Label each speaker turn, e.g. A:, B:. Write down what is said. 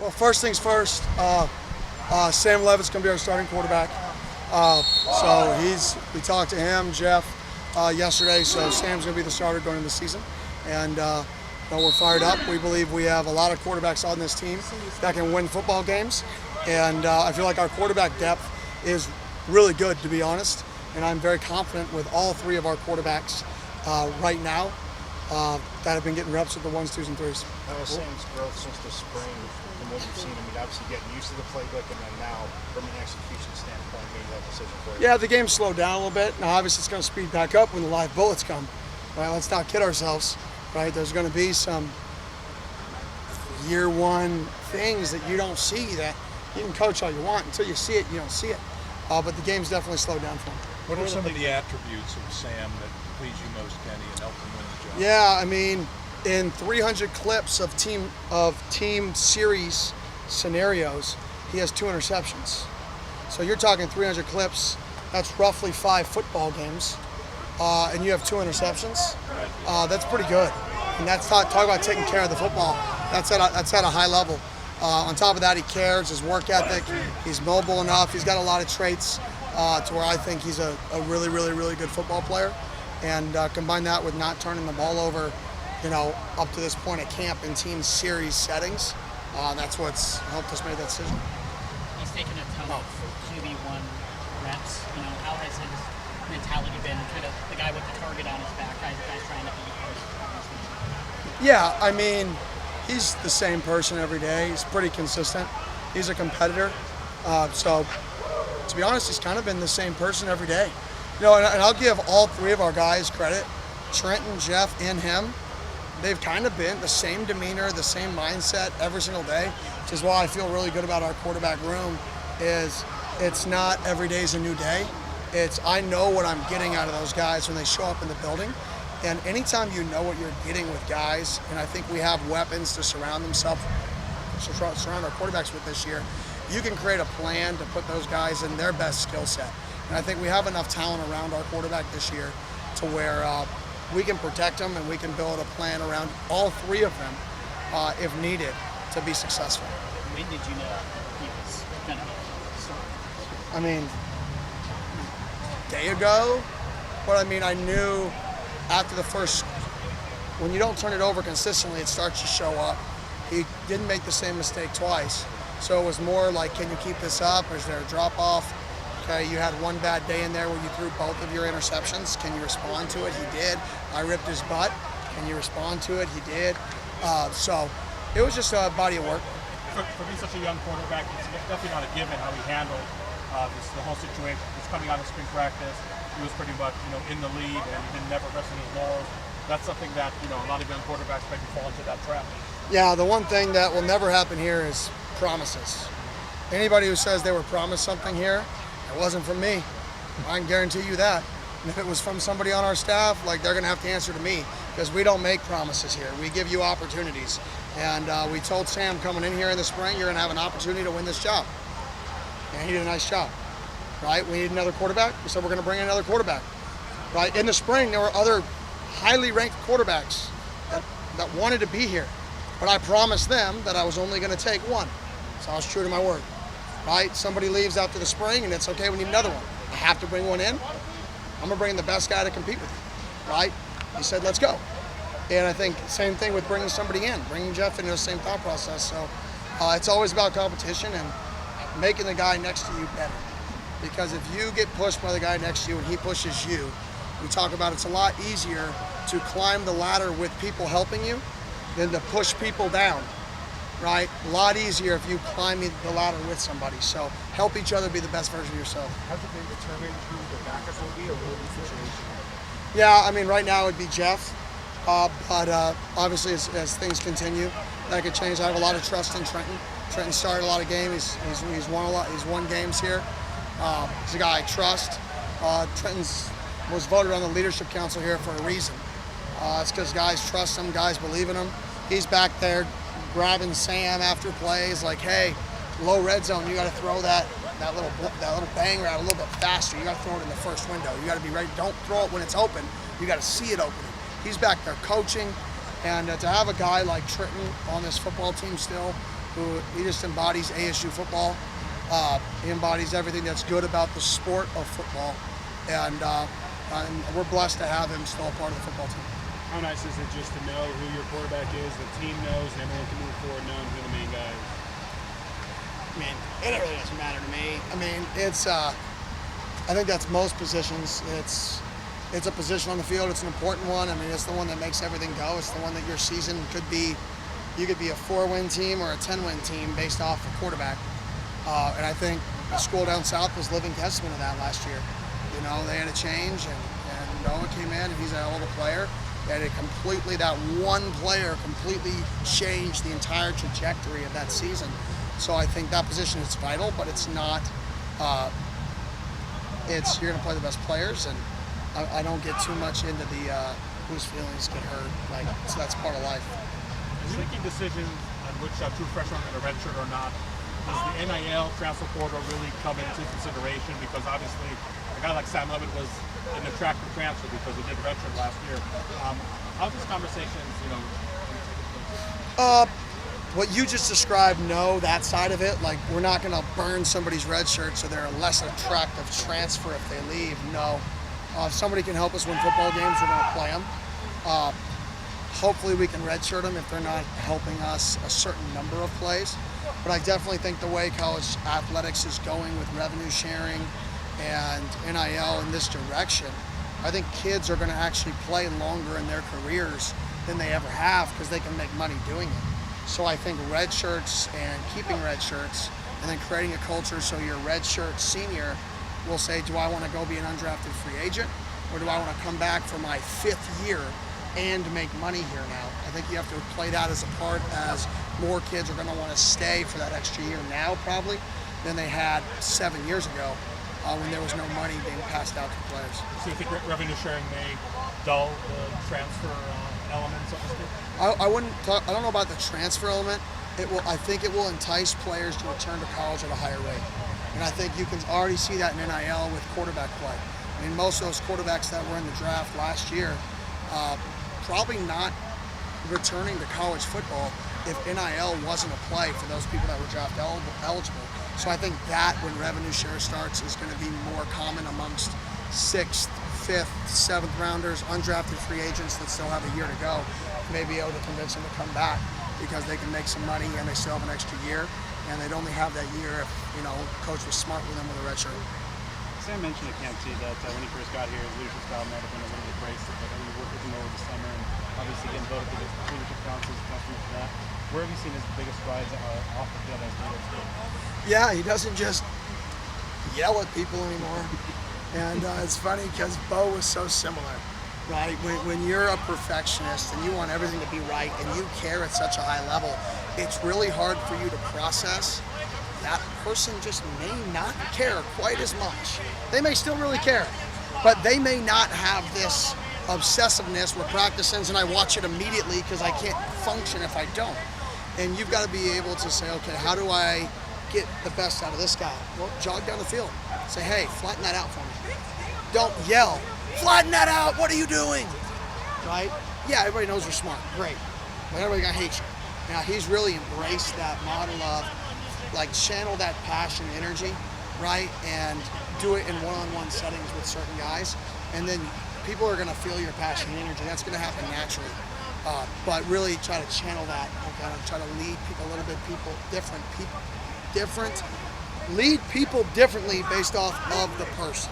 A: Well, first things first, Sam Leavitt's going to be our starting quarterback. We talked to him, Jeff, yesterday, so Sam's going to be the starter going into the season. And we're fired up. We believe we have a lot of quarterbacks on this team that can win football games. And I feel like our quarterback depth is really good, to be honest. And I'm very confident with all three of our quarterbacks right now that have been getting reps with the 1s, 2s, and 3s.
B: How has Sam's growth since the spring, from what you've seen? I mean, obviously getting used to the playbook, and then now, from an execution standpoint, making that decision for you.
A: Yeah, the game slowed down a little bit. Now, obviously, it's going to speed back up when the live bullets come. Right? Let's not kid ourselves. Right? There's going to be some year one things that you don't see that you can coach all you want. Until you see it, you don't see it. But the game's definitely slowed down for him.
C: What are some of the attributes of Sam that please you most, Kenny, and help him win the job?
A: Yeah, I mean, in 300 clips of team series scenarios, he has 2 interceptions. So you're talking 300 clips. That's roughly 5 football games, and you have 2 interceptions. That's pretty good. And that's talk about taking care of the football. That's at a high level. On top of that, he cares, his work ethic. He's mobile enough. He's got a lot of traits to where I think he's a really, really, really good football player. And combine that with not turning the ball over, up to this point at camp in team series settings. That's what's helped us make that decision.
D: He's taken a ton of QB1 reps. How has his mentality been? Kind of the guy with the target on his back, guys trying to beat him.
A: Yeah, I mean, he's the same person every day. He's pretty consistent. He's a competitor. So, to be honest, he's kind of been the same person every day. And I'll give all 3 of our guys credit, Trenton, Jeff, and him. They've kind of been the same demeanor, the same mindset every single day, which is why I feel really good about our quarterback room. It's not every day's a new day. It's I know what I'm getting out of those guys when they show up in the building. And anytime you know what you're getting with guys, and I think we have weapons to surround our quarterbacks with this year, you can create a plan to put those guys in their best skill set. And I think we have enough talent around our quarterback this year to where we can protect them and we can build a plan around all 3 of them if needed to be successful.
D: When did you know he was going to start?
A: I mean, a day ago. But I mean, I knew after the first, when you don't turn it over consistently, it starts to show up. He didn't make the same mistake twice. So it was more like, can you keep this up? Or is there a drop off? Okay, you had one bad day in there where you threw both of your interceptions. Can you respond to it? He did. I ripped his butt. Can you respond to it? He did. So it was just a body of work.
E: For being such a young quarterback, it's definitely not a given how he handled the whole situation. He's coming out of spring practice. He was pretty much, in the lead, and he didn't never rest on his laurels. That's something that, a lot of young quarterbacks maybe fall into that trap.
A: Yeah, the one thing that will never happen here is promises. Anybody who says they were promised something here, it wasn't from me. I can guarantee you that. And if it was from somebody on our staff, they're going to have to answer to me because we don't make promises here. We give you opportunities. And we told Sam coming in here in the spring, you're going to have an opportunity to win this job. And he did a nice job. Right? We need another quarterback. We said we're going to bring in another quarterback. Right? In the spring, there were other highly ranked quarterbacks that wanted to be here. But I promised them that I was only going to take one. So I was true to my word. Right? Somebody leaves after the spring, and it's okay, we need another one. I have to bring one in. I'm going to bring in the best guy to compete with you. Right? He said, let's go. And I think same thing with bringing somebody in, bringing Jeff into the same thought process. So it's always about competition and making the guy next to you better. Because if you get pushed by the guy next to you and he pushes you, we talk about it's a lot easier to climb the ladder with people helping you than to push people down, right? A lot easier if you climb the ladder with somebody. So help each other be the best version of yourself.
B: Has it been determined who the backup will be or will be situation?
A: Yeah, I mean, right now it would be Jeff. But obviously as things continue, that could change. I have a lot of trust in Trenton. Trenton started a lot of games. He's won a lot. He's won games here. He's a guy I trust. Trenton was voted on the leadership council here for a reason. It's because guys trust him, guys believe in him. He's back there grabbing Sam after plays, like, hey, low red zone, you got to throw that little bang route a little bit faster. You got to throw it in the first window. You got to be ready. Don't throw it when it's open. You got to see it opening. He's back there coaching, and to have a guy like Trenton on this football team still, he just embodies ASU football. He embodies everything that's good about the sport of football, and we're blessed to have him still a part of the football team.
F: How nice is it just to know who your quarterback is, the team knows, and everyone can move forward knowing who the main guy is?
D: I mean, it really doesn't matter to me.
A: I mean, it's I think that's most positions. It's a position on the field. It's an important one. I mean, it's the one that makes everything go. It's the one that your season could be. You could be a 4-win team or a 10-win team based off a quarterback. And I think the school down south was living testament of that last year. You know, they had a change, and Noah came in, and he's a hell of a player. That one player completely changed the entire trajectory of that season. So I think that position is vital, but it's not. You're going to play the best players, and I don't get too much into the whose feelings get hurt. So that's part of life.
E: Is making decisions on which true freshmen are going to redshirt or not, does the NIL transfer portal really come into consideration? Because obviously a guy like Sam Leavitt was an attractive transfer because he did redshirt last year. How these conversations,
A: What you just described, no, that side of it. Like, we're not going to burn somebody's red shirt so they're a less attractive transfer if they leave. No. If somebody can help us win football games, we're going to play them. Hopefully we can redshirt them if they're not helping us a certain number of plays. But I definitely think the way college athletics is going with revenue sharing and NIL in this direction, I think kids are going to actually play longer in their careers than they ever have because they can make money doing it. So I think red shirts and keeping red shirts and then creating a culture so your red shirt senior will say, do I want to go be an undrafted free agent, or do I want to come back for my 5th year and make money here now? I think you have to play that as a part, as more kids are going to want to stay for that extra year now probably than they had 7 years ago when there was no money being passed out to players.
E: So you think revenue sharing may dull the transfer element, so to speak?
A: I don't know about the transfer element. I think it will entice players to return to college at a higher rate. And I think you can already see that in NIL with quarterback play. I mean, most of those quarterbacks that were in the draft last year probably not returning to college football if NIL wasn't a play for those people that were draft eligible. So I think that when revenue share starts is going to be more common amongst 6th, 5th, 7th rounders, undrafted free agents that still have a year to go, may be able to convince them to come back because they can make some money and they still have an extra year, and they'd only have that year if, coach was smart with them with a red shirt.
F: Sam mentioned at Camp T that when he first got here, his leadership style might have been a little bit abrasive, but then he worked with him over the summer and obviously getting voted for the leadership council is testament to that. Where have you seen his biggest strides off the field as leader?
A: Yeah, he doesn't just yell at people anymore. And it's funny because Bo was so similar, right? When you're a perfectionist and you want everything to be right and you care at such a high level, it's really hard for you to process that person just may not care quite as much. They may still really care, but they may not have this obsessiveness where practice ends and I watch it immediately because I can't function if I don't. And you've got to be able to say, okay, how do I get the best out of this guy? Well, jog down the field. Say, hey, flatten that out for me. Don't yell, flatten that out, what are you doing? Right? Yeah, everybody knows you're smart, great. But everybody gonna hate you. Now, he's really embraced that model of, channel that passion and energy, right? And do it in one-on-one settings with certain guys. And then people are gonna feel your passion and energy. That's gonna happen naturally. But really try to channel that, okay? Try to lead people a little bit, lead people differently based off of the person.